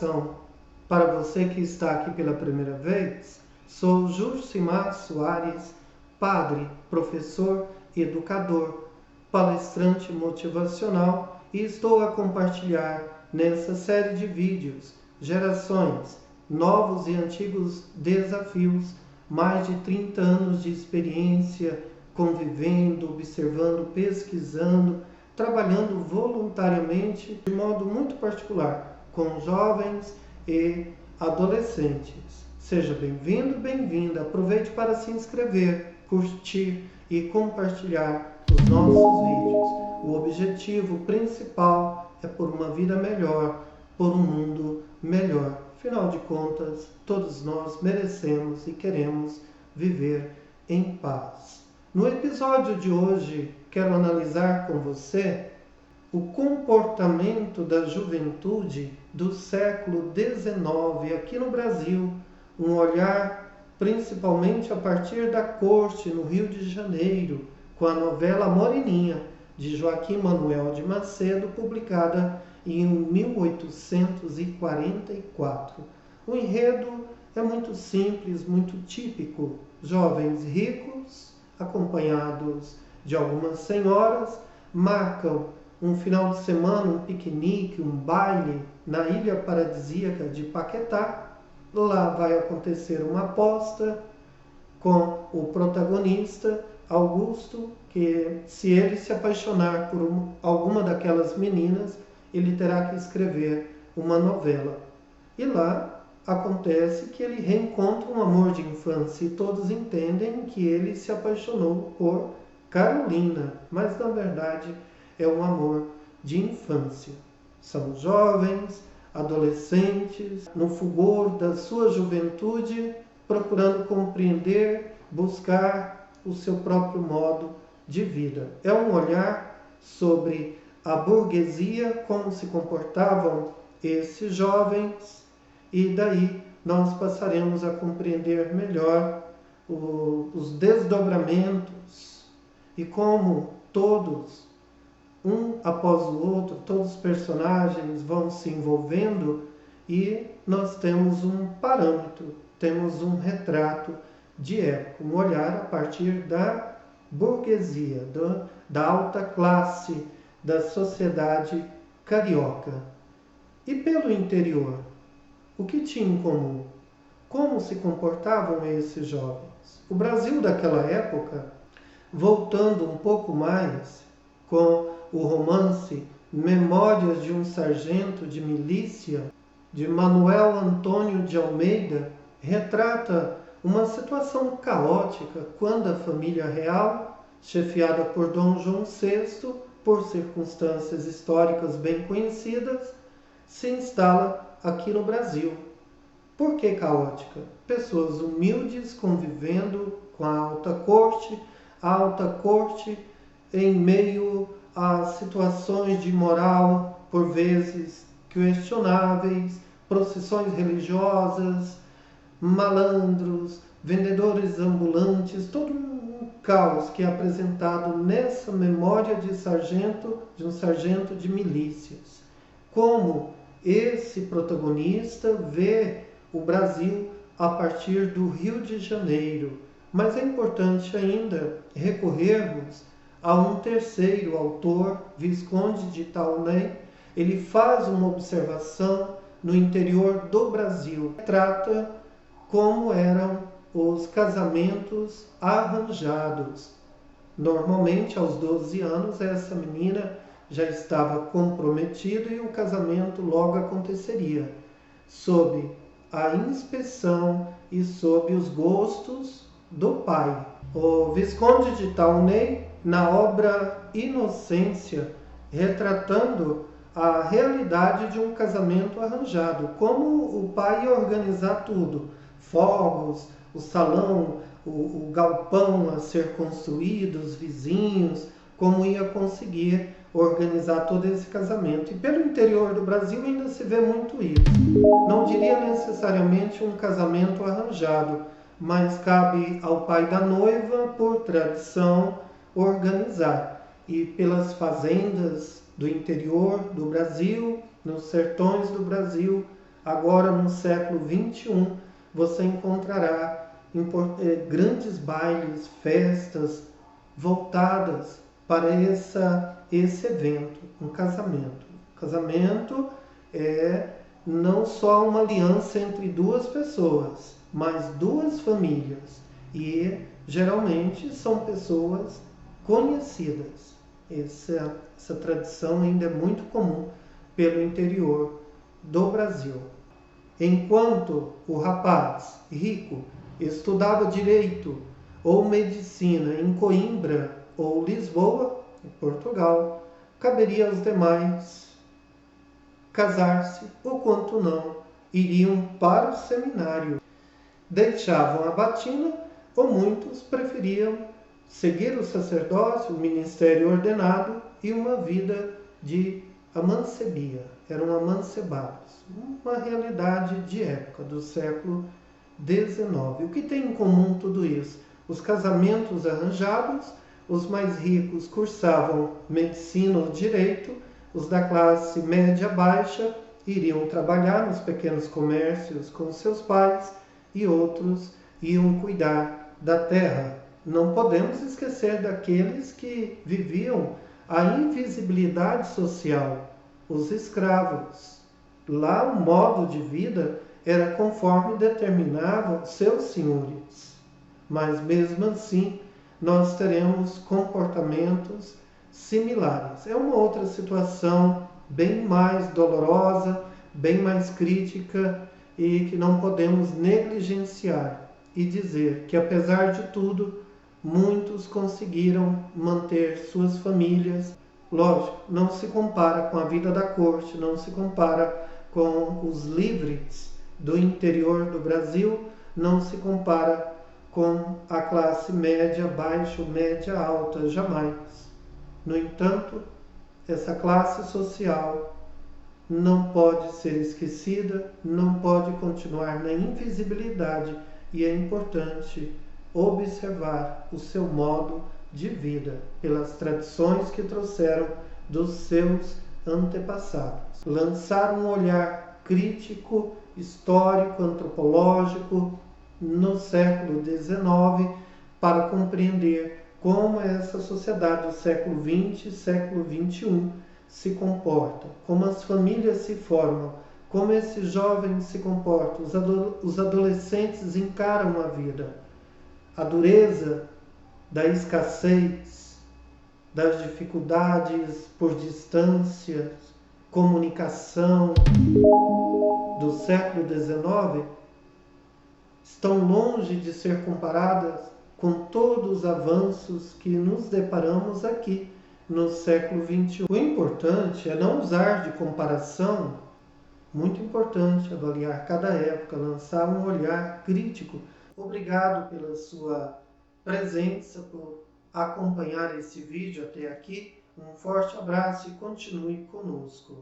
informação para você que está aqui pela primeira vez. Sou Jusimar Soares, padre, professor, educador, palestrante motivacional e estou a compartilhar nessa série de vídeos gerações, novos e antigos desafios, mais de 30 anos de experiência, convivendo, observando, pesquisando, trabalhando voluntariamente de modo muito particular com jovens e adolescentes. Seja bem-vindo, bem-vinda. Aproveite para se inscrever, curtir e compartilhar os nossos vídeos. O objetivo principal é por uma vida melhor, por um mundo melhor. Afinal de contas, todos nós merecemos e queremos viver em paz. No episódio de hoje, quero analisar com você o comportamento da juventude do século XIX aqui no Brasil, um olhar principalmente a partir da corte no Rio de Janeiro, com a novela Moreninha, de Joaquim Manuel de Macedo, publicada em 1844. O enredo é muito simples, muito típico. Jovens ricos, acompanhados de algumas senhoras, marcam um final de semana, um piquenique, um baile na ilha paradisíaca de Paquetá. Lá vai acontecer uma aposta com o protagonista, Augusto, que se ele se apaixonar por alguma daquelas meninas, ele terá que escrever uma novela. E lá acontece que ele reencontra um amor de infância e todos entendem que ele se apaixonou por Carolina, mas na verdade é um amor de infância. São jovens, adolescentes, no fulgor da sua juventude, procurando compreender, buscar o seu próprio modo de vida. É um olhar sobre a burguesia, como se comportavam esses jovens, e daí nós passaremos a compreender melhor os desdobramentos e como todos, um após o outro, todos os personagens vão se envolvendo e nós temos um parâmetro, temos um retrato de época, um olhar a partir da burguesia, da alta classe, da sociedade carioca. E pelo interior, o que tinha em comum? Como se comportavam esses jovens? O Brasil daquela época, voltando um pouco mais com o romance Memórias de um Sargento de Milícia, de Manuel Antônio de Almeida, retrata uma situação caótica quando a família real, chefiada por Dom João VI, por circunstâncias históricas bem conhecidas, se instala aqui no Brasil. Por que caótica? Pessoas humildes convivendo com a alta corte em meio a situações de moral, por vezes questionáveis, procissões religiosas, malandros, vendedores ambulantes, todo um caos que é apresentado nessa memória de um sargento de milícias. Como esse protagonista vê o Brasil a partir do Rio de Janeiro. Mas é importante ainda recorrermos a um terceiro autor, Visconde de Taunay. Ele faz uma observação no interior do Brasil. Trata como eram os casamentos arranjados. Normalmente, aos 12 anos, essa menina já estava comprometida e o casamento logo aconteceria, sob a inspeção e sob os gostos do pai. O Visconde de Taunay, na obra Inocência, retratando a realidade de um casamento arranjado, como o pai ia organizar tudo, fogos, o salão, o galpão a ser construído, os vizinhos, como ia conseguir organizar todo esse casamento. E pelo interior do Brasil ainda se vê muito isso. Não diria necessariamente um casamento arranjado, mas cabe ao pai da noiva, por tradição, organizar. E pelas fazendas do interior do Brasil, nos sertões do Brasil, Agora, no século XXI, você encontrará grandes bailes, festas voltadas para esse evento, um casamento. O casamento é não só uma aliança entre duas pessoas, mas duas famílias. E geralmente são pessoas conhecidas. Essa tradição ainda é muito comum pelo interior do Brasil. Enquanto o rapaz rico estudava direito ou medicina em Coimbra ou Lisboa, em Portugal, caberia aos demais casar-se, ou quanto não, iriam para o seminário. Deixavam a batina, ou muitos preferiam seguir o sacerdócio, o ministério ordenado e uma vida de amancebia. Eram amancebados. Uma realidade de época, do século XIX. O que tem em comum tudo isso? Os casamentos arranjados, os mais ricos cursavam medicina ou direito, os da classe média baixa iriam trabalhar nos pequenos comércios com seus pais e outros iam cuidar da terra. Não podemos esquecer daqueles que viviam a invisibilidade social, os escravos. Lá o modo de vida era conforme determinavam seus senhores. Mas mesmo assim, nós teremos comportamentos similares. É uma outra situação bem mais dolorosa, bem mais crítica e que não podemos negligenciar e dizer que, apesar de tudo, muitos conseguiram manter suas famílias. Lógico, não se compara com a vida da corte, não se compara com os livres do interior do Brasil, não se compara com a classe média baixa ou média alta, jamais. No entanto, essa classe social não pode ser esquecida, não pode continuar na invisibilidade e é importante observar o seu modo de vida pelas tradições que trouxeram dos seus antepassados. Lançar um olhar crítico, histórico, antropológico no século XIX para compreender como essa sociedade do século XX e século XXI se comporta, como as famílias se formam, como esses jovens se comportam, os adolescentes encaram a vida, a dureza da escassez, das dificuldades por distância, comunicação do século XIX estão longe de ser comparadas com todos os avanços que nos deparamos aqui no século XXI. O importante é não usar de comparação, muito importante avaliar cada época, lançar um olhar crítico. Obrigado pela sua presença, por acompanhar esse vídeo até aqui. Um forte abraço e continue conosco.